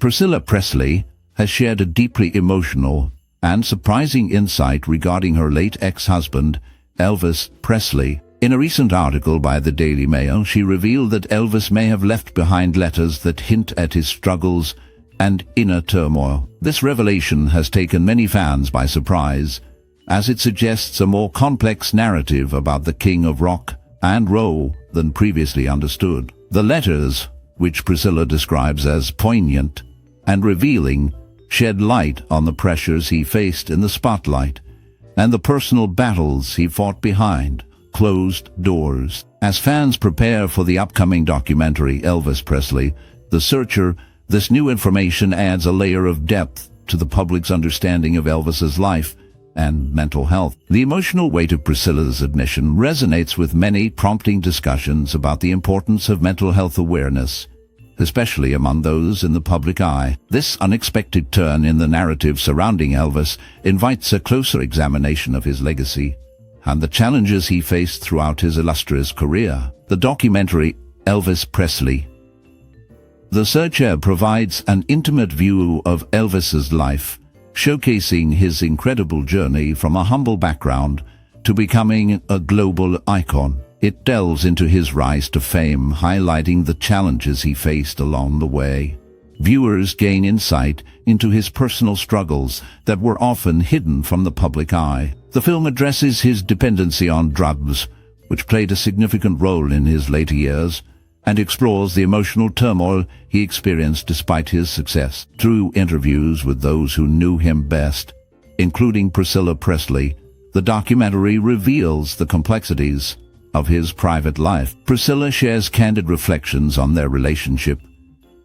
Priscilla Presley has shared a deeply emotional and surprising insight regarding her late ex-husband, Elvis Presley. In a recent article by the Daily Mail, she revealed that Elvis may have left behind letters that hint at his struggles and inner turmoil. This revelation has taken many fans by surprise, as it suggests a more complex narrative about the King of Rock and Roll than previously understood. The letters, which Priscilla describes as poignant and revealing, shed light on the pressures he faced in the spotlight and the personal battles he fought behind closed doors. As fans prepare for the upcoming documentary Elvis Presley, The Searcher, this new information adds a layer of depth to the public's understanding of Elvis's life and mental health. The emotional weight of Priscilla's admission resonates with many, prompting discussions about the importance of mental health awareness, especially among those in the public eye. This unexpected turn in the narrative surrounding Elvis invites a closer examination of his legacy and the challenges he faced throughout his illustrious career. The documentary Elvis Presley, The Searcher, provides an intimate view of Elvis's life, showcasing his incredible journey from a humble background to becoming a global icon. It delves into his rise to fame, highlighting the challenges he faced along the way. Viewers gain insight into his personal struggles that were often hidden from the public eye. The film addresses his dependency on drugs, which played a significant role in his later years, and explores the emotional turmoil he experienced despite his success. Through interviews with those who knew him best, including Priscilla Presley, the documentary reveals the complexities of his private life. Priscilla shares candid reflections on their relationship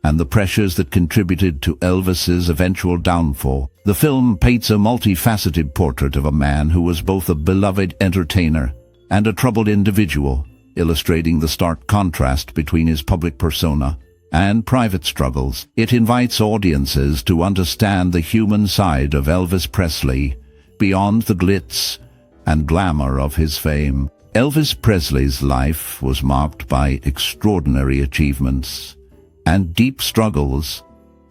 and the pressures that contributed to Elvis's eventual downfall. The film paints a multifaceted portrait of a man who was both a beloved entertainer and a troubled individual, illustrating the stark contrast between his public persona and private struggles. It invites audiences to understand the human side of Elvis Presley beyond the glitz and glamour of his fame. Elvis Presley's life was marked by extraordinary achievements and deep struggles.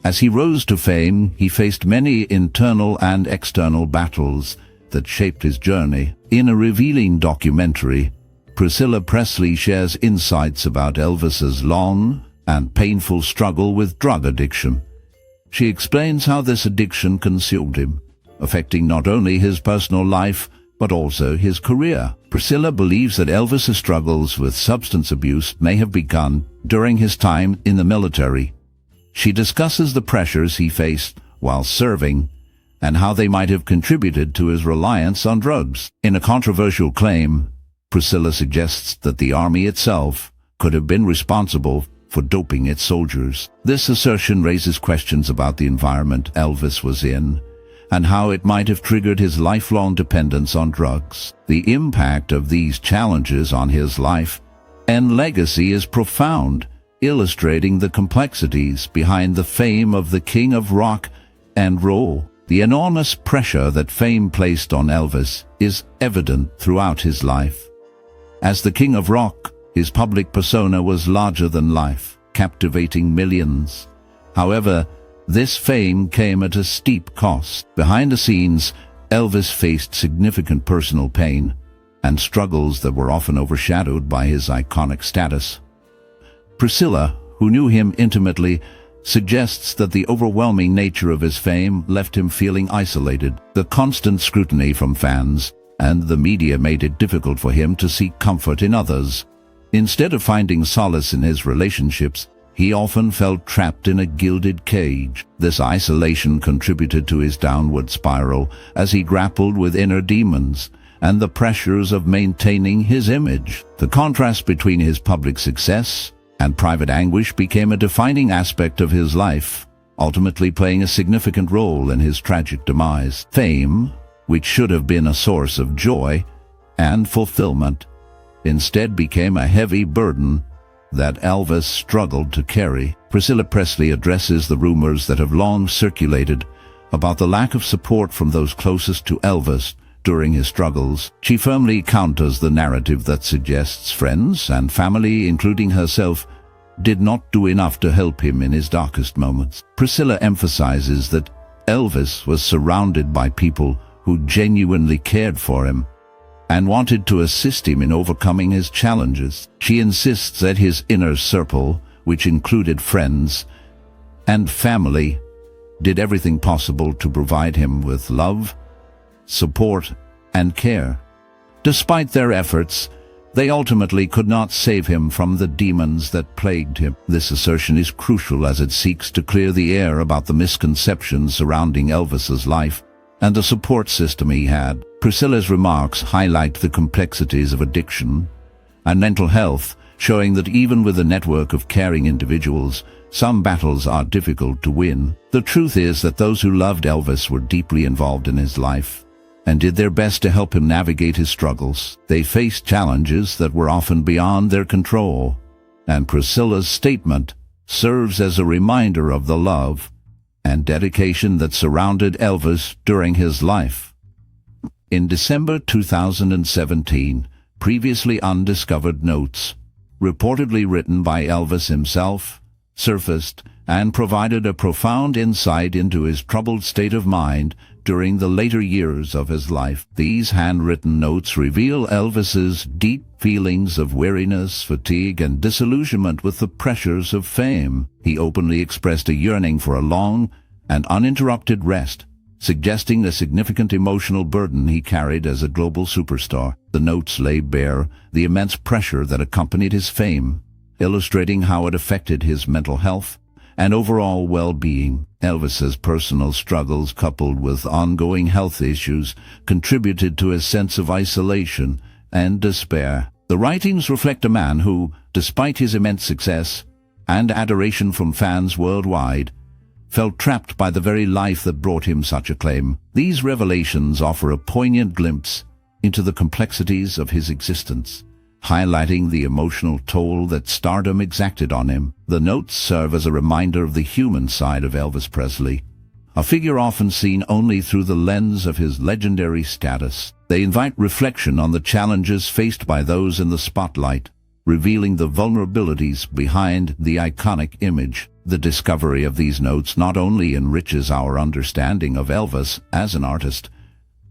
As he rose to fame, he faced many internal and external battles that shaped his journey. In a revealing documentary, Priscilla Presley shares insights about Elvis's long and painful struggle with drug addiction. She explains how this addiction consumed him, affecting not only his personal life but also his career. Priscilla believes that Elvis's struggles with substance abuse may have begun during his time in the military. She discusses the pressures he faced while serving and how they might have contributed to his reliance on drugs. In a controversial claim, Priscilla suggests that the army itself could have been responsible for doping its soldiers. This assertion raises questions about the environment Elvis was in and how it might have triggered his lifelong dependence on drugs. The impact of these challenges on his life and legacy is profound, illustrating the complexities behind the fame of the King of Rock and Roll. The enormous pressure that fame placed on Elvis is evident throughout his life. As the King of Rock, his public persona was larger than life, captivating millions. However, this fame came at a steep cost. Behind the scenes, Elvis faced significant personal pain and struggles that were often overshadowed by his iconic status. Priscilla, who knew him intimately, suggests that the overwhelming nature of his fame left him feeling isolated. The constant scrutiny from fans and the media made it difficult for him to seek comfort in others. Instead of finding solace in his relationships, he often felt trapped in a gilded cage. This isolation contributed to his downward spiral as he grappled with inner demons and the pressures of maintaining his image. The contrast between his public success and private anguish became a defining aspect of his life, ultimately playing a significant role in his tragic demise. Fame, which should have been a source of joy and fulfillment, instead became a heavy burden that Elvis struggled to carry. Priscilla Presley addresses the rumors that have long circulated about the lack of support from those closest to Elvis during his struggles. She firmly counters the narrative that suggests friends and family, including herself, did not do enough to help him in his darkest moments. Priscilla emphasizes that Elvis was surrounded by people who genuinely cared for him and wanted to assist him in overcoming his challenges. She insists that his inner circle, which included friends and family, did everything possible to provide him with love, support, and care. Despite their efforts, they ultimately could not save him from the demons that plagued him. This assertion is crucial as it seeks to clear the air about the misconceptions surrounding Elvis's life and the support system he had. Priscilla's remarks highlight the complexities of addiction and mental health, showing that even with a network of caring individuals, some battles are difficult to win. The truth is that those who loved Elvis were deeply involved in his life and did their best to help him navigate his struggles. They faced challenges that were often beyond their control, and Priscilla's statement serves as a reminder of the love and dedication that surrounded Elvis during his life. In December 2017, previously undiscovered notes, reportedly written by Elvis himself, surfaced and provided a profound insight into his troubled state of mind during the later years of his life. These handwritten notes reveal Elvis's deep feelings of weariness, fatigue, and disillusionment with the pressures of fame. He openly expressed a yearning for a long and uninterrupted rest, suggesting the significant emotional burden he carried as a global superstar. The notes lay bare the immense pressure that accompanied his fame, illustrating how it affected his mental health and overall well-being. Elvis's personal struggles, coupled with ongoing health issues, contributed to his sense of isolation and despair. The writings reflect a man who, despite his immense success and adoration from fans worldwide, felt trapped by the very life that brought him such acclaim. These revelations offer a poignant glimpse into the complexities of his existence, highlighting the emotional toll that stardom exacted on him. The notes serve as a reminder of the human side of Elvis Presley, a figure often seen only through the lens of his legendary status. They invite reflection on the challenges faced by those in the spotlight, revealing the vulnerabilities behind the iconic image. The discovery of these notes not only enriches our understanding of Elvis as an artist,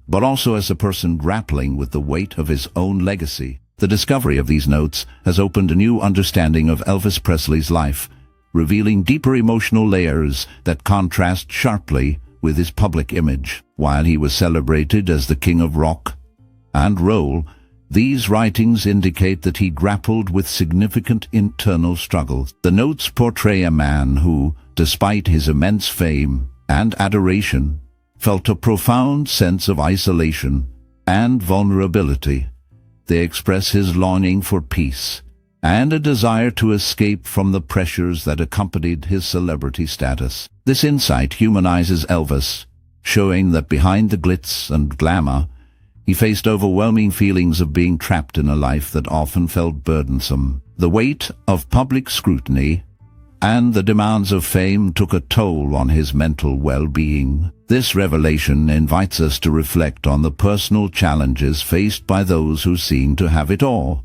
but also as a person grappling with the weight of his own legacy. The discovery of these notes has opened a new understanding of Elvis Presley's life, revealing deeper emotional layers that contrast sharply with his public image. While he was celebrated as the king of rock and roll, these writings indicate that he grappled with significant internal struggles. The notes portray a man who, despite his immense fame and adoration, felt a profound sense of isolation and vulnerability. They express his longing for peace and a desire to escape from the pressures that accompanied his celebrity status. This insight humanizes Elvis, showing that behind the glitz and glamour, he faced overwhelming feelings of being trapped in a life that often felt burdensome. The weight of public scrutiny and the demands of fame took a toll on his mental well-being. This revelation invites us to reflect on the personal challenges faced by those who seem to have it all,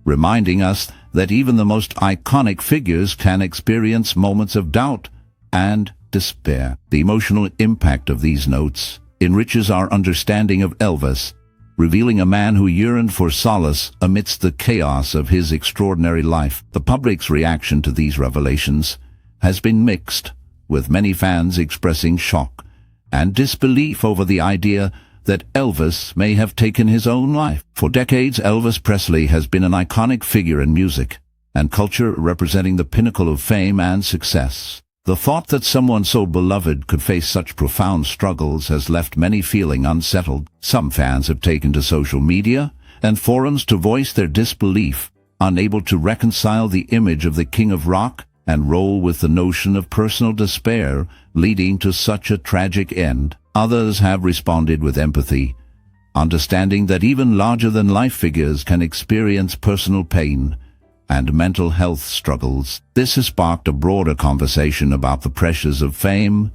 reminding us that even the most iconic figures can experience moments of doubt and despair. The emotional impact of these notes enriches our understanding of Elvis, revealing a man who yearned for solace amidst the chaos of his extraordinary life. The public's reaction to these revelations has been mixed, with many fans expressing shock and disbelief over the idea that Elvis may have taken his own life. For decades, Elvis Presley has been an iconic figure in music and culture, representing the pinnacle of fame and success. The thought that someone so beloved could face such profound struggles has left many feeling unsettled. Some fans have taken to social media and forums to voice their disbelief, unable to reconcile the image of the king of rock and roll with the notion of personal despair leading to such a tragic end. Others have responded with empathy, understanding that even larger-than-life figures can experience personal pain and mental health struggles. This has sparked a broader conversation about the pressures of fame,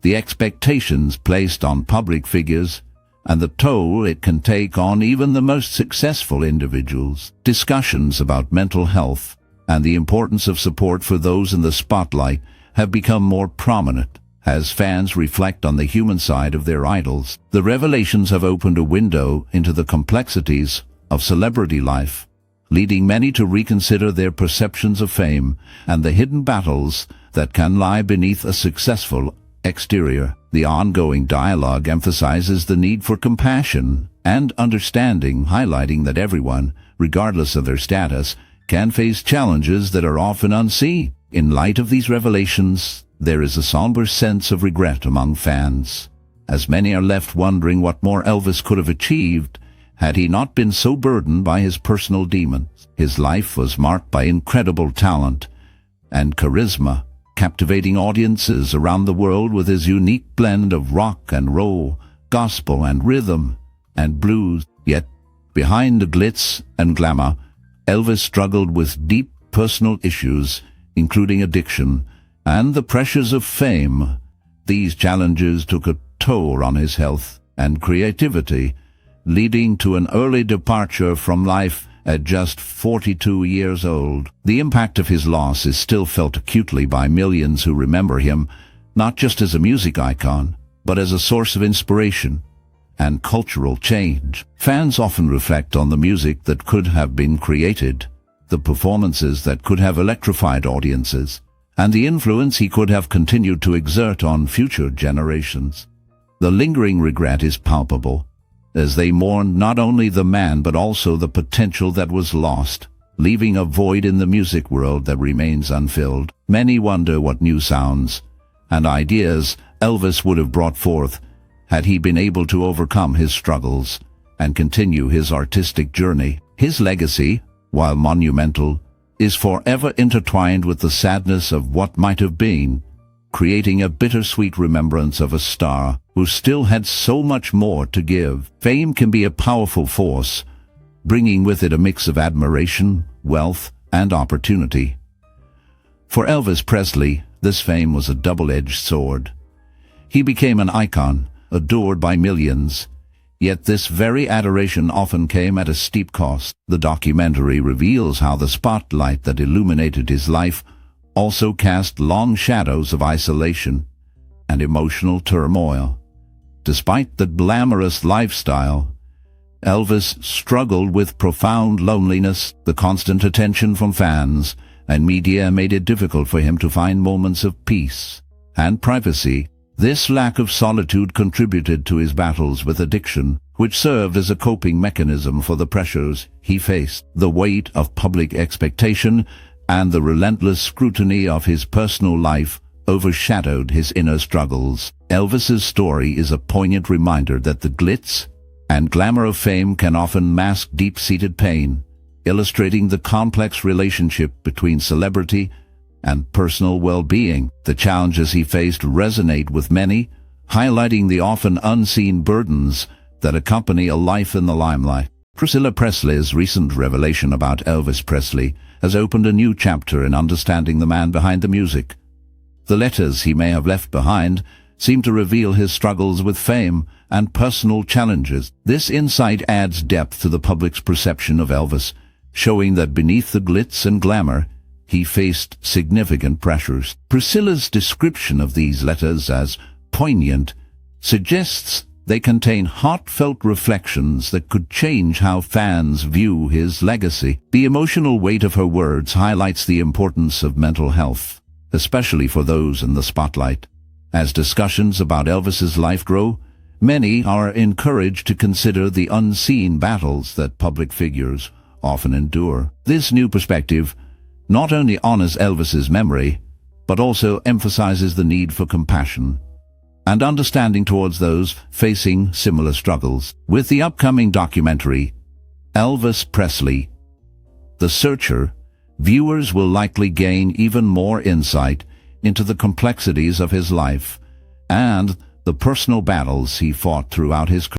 the expectations placed on public figures, and the toll it can take on even the most successful individuals. Discussions about mental health and the importance of support for those in the spotlight have become more prominent. As fans reflect on the human side of their idols, the revelations have opened a window into the complexities of celebrity life, leading many to reconsider their perceptions of fame and the hidden battles that can lie beneath a successful exterior. The ongoing dialogue emphasizes the need for compassion and understanding, highlighting that everyone, regardless of their status, can face challenges that are often unseen. In light of these revelations, there is a somber sense of regret among fans, as many are left wondering what more Elvis could have achieved had he not been so burdened by his personal demons. His life was marked by incredible talent and charisma, captivating audiences around the world with his unique blend of rock and roll, gospel and rhythm and blues. Yet, behind the glitz and glamour, Elvis struggled with deep personal issues, including addiction and the pressures of fame. These challenges took a toll on his health and creativity, leading to an early departure from life at just 42 years old. The impact of his loss is still felt acutely by millions who remember him not just as a music icon, but as a source of inspiration and cultural change. Fans often reflect on the music that could have been created, the performances that could have electrified audiences, and the influence he could have continued to exert on future generations. The lingering regret is palpable, as they mourn not only the man but also the potential that was lost, leaving a void in the music world that remains unfilled. Many wonder what new sounds and ideas Elvis would have brought forth had he been able to overcome his struggles and continue his artistic journey. His legacy, while monumental, is forever intertwined with the sadness of what might have been, creating a bittersweet remembrance of a star who still had so much more to give. Fame can be a powerful force, bringing with it a mix of admiration, wealth, and opportunity. For Elvis Presley, this fame was a double-edged sword. He became an icon, adored by millions, yet this very adoration often came at a steep cost. The documentary reveals how the spotlight that illuminated his life also cast long shadows of isolation and emotional turmoil. Despite the glamorous lifestyle, Elvis struggled with profound loneliness. The constant attention from fans and media made it difficult for him to find moments of peace and privacy. This lack of solitude contributed to his battles with addiction, which served as a coping mechanism for the pressures he faced. The weight of public expectation and the relentless scrutiny of his personal life overshadowed his inner struggles. Elvis's story is a poignant reminder that the glitz and glamour of fame can often mask deep-seated pain, illustrating the complex relationship between celebrity and personal well-being. The challenges he faced resonate with many, highlighting the often unseen burdens that accompany a life in the limelight. Priscilla Presley's recent revelation about Elvis Presley has opened a new chapter in understanding the man behind the music. The letters he may have left behind seem to reveal his struggles with fame and personal challenges. This insight adds depth to the public's perception of Elvis, showing that beneath the glitz and glamour, he faced significant pressures. Priscilla's description of these letters as poignant suggests they contain heartfelt reflections that could change how fans view his legacy. The emotional weight of her words highlights the importance of mental health, especially for those in the spotlight. As discussions about Elvis's life grow, many are encouraged to consider the unseen battles that public figures often endure. This new perspective not only honors Elvis's memory, but also emphasizes the need for compassion and understanding towards those facing similar struggles. With the upcoming documentary, Elvis Presley, The Searcher, viewers will likely gain even more insight into the complexities of his life and the personal battles he fought throughout his career.